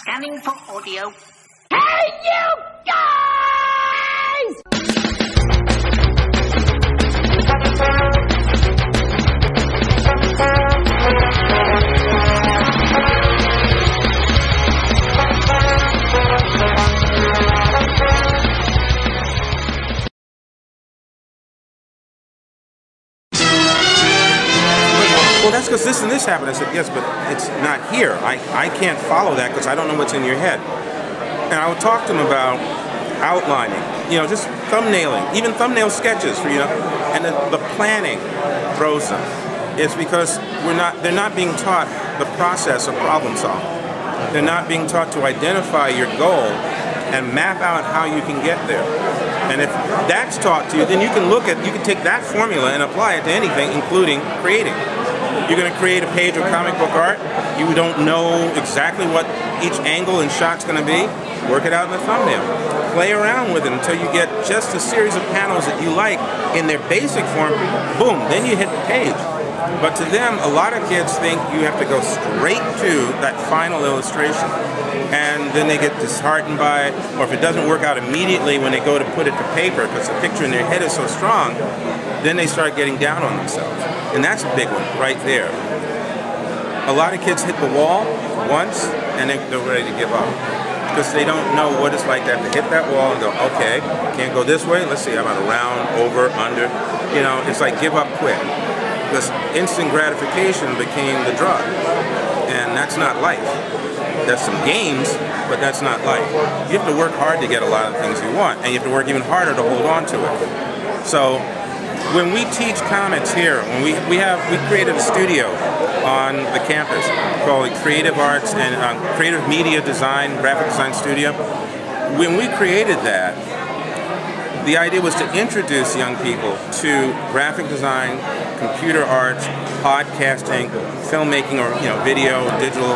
Scanning for audio. Hey, you guys! Well, that's because this and this happened. I said, yes, but it's not here. I can't follow that because I don't know what's in your head. And I would talk to them about outlining, just thumbnailing, even thumbnail sketches for, and the planning throws them. It's because they're not being taught the process of problem solving. They're not being taught to identify your goal and map out how you can get there. And if that's taught to you, then you can take that formula and apply it to anything, including creating. You're going to create a page of comic book art. You don't know exactly what each angle and shot's going to be. Work it out in the thumbnail. Play around with it until you get just a series of panels that you like in their basic form. Boom, then you hit the page. But to them, a lot of kids think you have to go straight to that final illustration. And then they get disheartened by it, or if it doesn't work out immediately when they go to put it to paper because the picture in their head is so strong, then they start getting down on themselves. And that's a big one right there. A lot of kids hit the wall once and they're ready to give up because they don't know what it's like to have to hit that wall and go, okay, can't go this way, let's see, how about around, over, under. It's like give up quick. Because instant gratification became the drug. And that's not life. There's some games, but that's not life. You have to work hard to get a lot of things you want, and you have to work even harder to hold on to it. So when we teach comics here, when we created a studio on the campus called Creative Arts and Creative Media Design, Graphic Design Studio. When we created that, the idea was to introduce young people to graphic design, computer arts, podcasting, filmmaking, or video, digital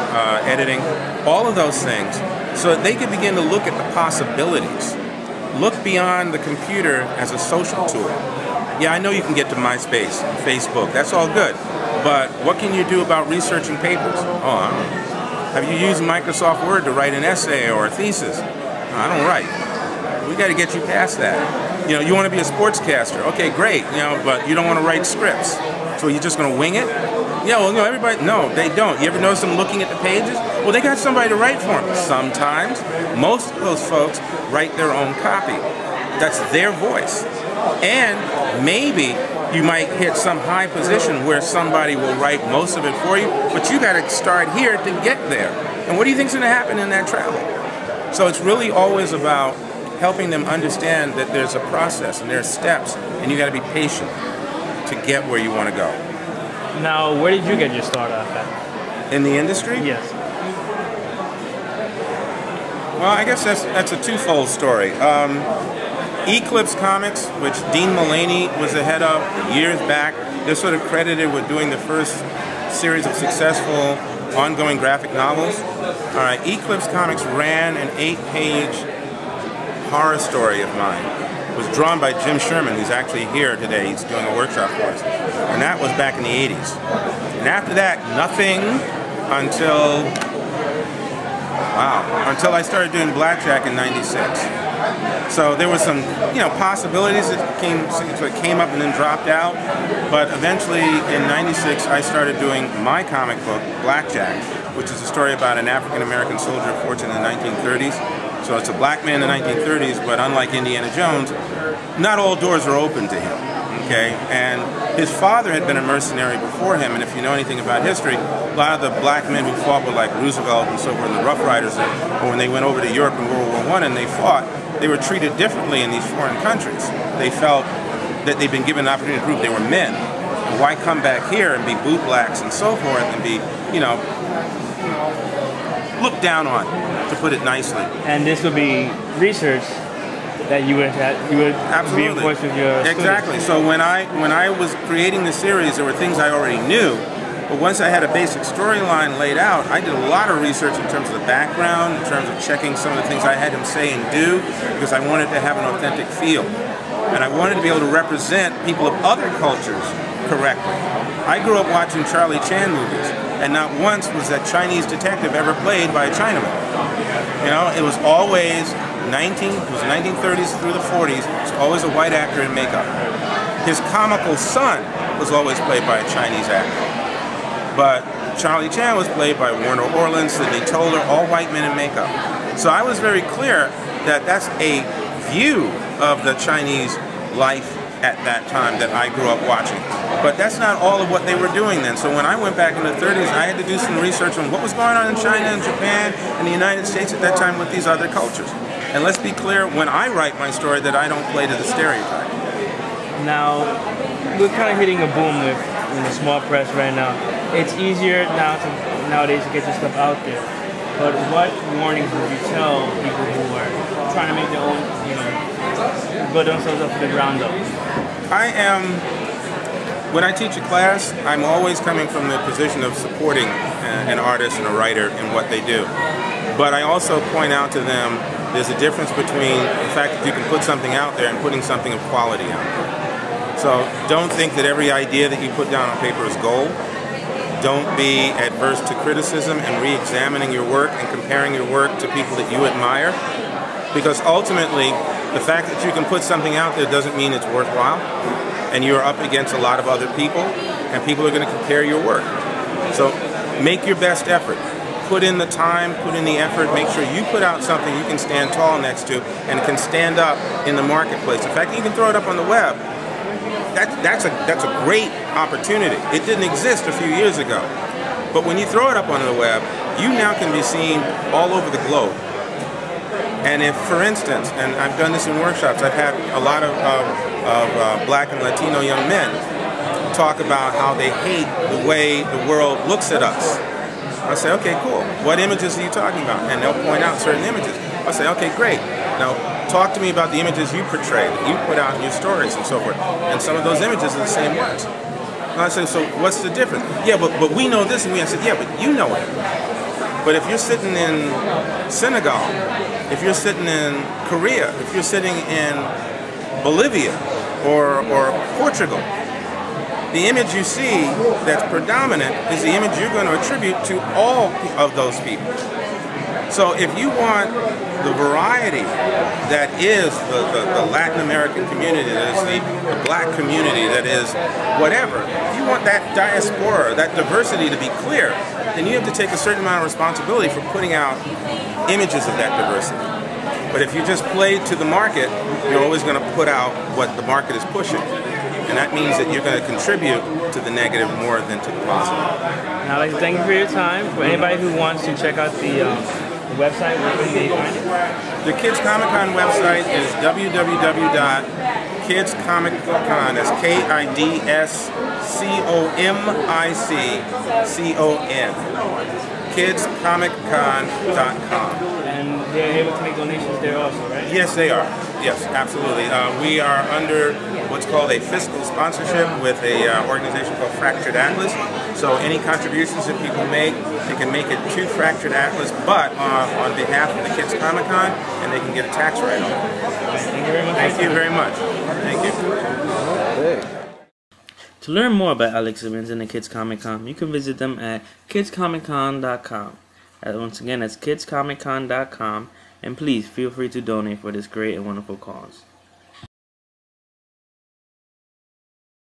editing, all of those things, so that they could begin to look at the possibilities. Look beyond the computer as a social tool. Yeah, I know you can get to MySpace, Facebook, that's all good, but what can you do about researching papers? Oh, I don't know. Have you used Microsoft Word to write an essay or a thesis? I don't write. We got to get you past that. You want to be a sportscaster. Okay, great. But you don't want to write scripts. So you're just going to wing it? Everybody. No, they don't. You ever notice them looking at the pages? Well, they got somebody to write for them. Sometimes, most of those folks write their own copy. That's their voice. And maybe you might hit some high position where somebody will write most of it for you, but you got to start here to get there. And what do you think's going to happen in that travel? So it's really always about helping them understand that there's a process and there's steps, and you got to be patient to get where you want to go. Now, where did you get your start off at? In the industry? Yes. Well, I guess that's a twofold story. Eclipse Comics, which Dean Mullaney was the head of years back, they're sort of credited with doing the first series of successful ongoing graphic novels. All right, Eclipse Comics ran an 8-page horror story of mine. It was drawn by Jim Sherman, who's actually here today. He's doing a workshop for us. And that was back in the 80s. And after that, nothing until I started doing Blackjack in 96. So there was some, possibilities that came up and then dropped out. But eventually in 96, I started doing my comic book, Blackjack, which is a story about an African-American soldier of fortune in the 1930s. So it's a black man in the 1930s, but unlike Indiana Jones, not all doors are open to him, okay? And his father had been a mercenary before him, and if you know anything about history, a lot of the black men who fought with like Roosevelt and so forth, and the Rough Riders, or when they went over to Europe in World War I and they fought, they were treated differently in these foreign countries. They felt that they'd been given an opportunity to prove they were men. And why come back here and be bootblacks and so forth and be, looked down on, to put it nicely. And this would be research that you would reinforce with your Exactly. students. So when I was creating the series, there were things I already knew, but once I had a basic storyline laid out, I did a lot of research in terms of the background, in terms of checking some of the things I had him say and do, because I wanted to have an authentic feel. And I wanted to be able to represent people of other cultures correctly. I grew up watching Charlie Chan movies. and not once was that Chinese detective ever played by a Chinaman. You know, it was always it was the 1930s through the 40s. It was always a white actor in makeup. His comical son was always played by a Chinese actor. But Charlie Chan was played by Warner Orland, Sidney Toler, all white men in makeup. So I was very clear that that's a view of the Chinese life at that time that I grew up watching. But that's not all of what they were doing then. So when I went back in the 30s, I had to do some research on what was going on in China and Japan and the United States at that time with these other cultures. And let's be clear, when I write my story, that I don't play to the stereotype. Now, we're kind of hitting a boom with the small press right now. It's easier nowadays to get your stuff out there. But what warnings would you tell people who are trying to make their own, build themselves up to the ground up? When I teach a class, I'm always coming from the position of supporting an artist and a writer in what they do. But I also point out to them there's a difference between the fact that you can put something out there and putting something of quality out there. So don't think that every idea that you put down on paper is gold. Don't be adverse to criticism and re-examining your work and comparing your work to people that you admire. Because ultimately, the fact that you can put something out there doesn't mean it's worthwhile. And you're up against a lot of other people, and people are going to compare your work. So make your best effort. Put in the time, put in the effort, make sure you put out something you can stand tall next to and can stand up in the marketplace. In fact, you can throw it up on the web. That's a great opportunity. It didn't exist a few years ago. But when you throw it up on the web, you now can be seen all over the globe. And if, for instance, and I've done this in workshops, I've had a lot of black and Latino young men talk about how they hate the way the world looks at us. I say, okay, cool. What images are you talking about? And they'll point out certain images. I say, okay, great. Now, talk to me about the images you portray, that you put out in your stories and so forth. And some of those images are the same ones. And I say, so what's the difference? Yeah, but we know this. And I said, yeah, but you know it. But if you're sitting in Senegal, if you're sitting in Korea, if you're sitting in Bolivia or Portugal, the image you see that's predominant is the image you're going to attribute to all of those people. So if you want the variety that is the Latin American community, that is the black community, that is whatever, if you want that diaspora, that diversity to be clear, then you have to take a certain amount of responsibility for putting out images of that diversity. But if you just play to the market, you're always going to put out what the market is pushing. And that means that you're going to contribute to the negative more than to the positive. Now, I'd like to thank you for your time. For anybody who wants to check out the website, where can they find it? The Kids Comic Con website is www.kidscomiccon. That's KIDSCOMICCON. kidscomiccon.com. And they're able to make donations there also, right? Yes, they are. Yes, absolutely. We are under what's called a fiscal sponsorship with a organization called Fractured Atlas. So any contributions that people make, they can make it to Fractured Atlas, but on behalf of the Kids Comic Con, and they can get a tax write-off. Thank you very much. Thank you very much. Thank you. To learn more about Alex Simmons and the Kids Comic Con, you can visit them at kidscomiccon.com. Once again, that's kidscomiccon.com. And please feel free to donate for this great and wonderful cause.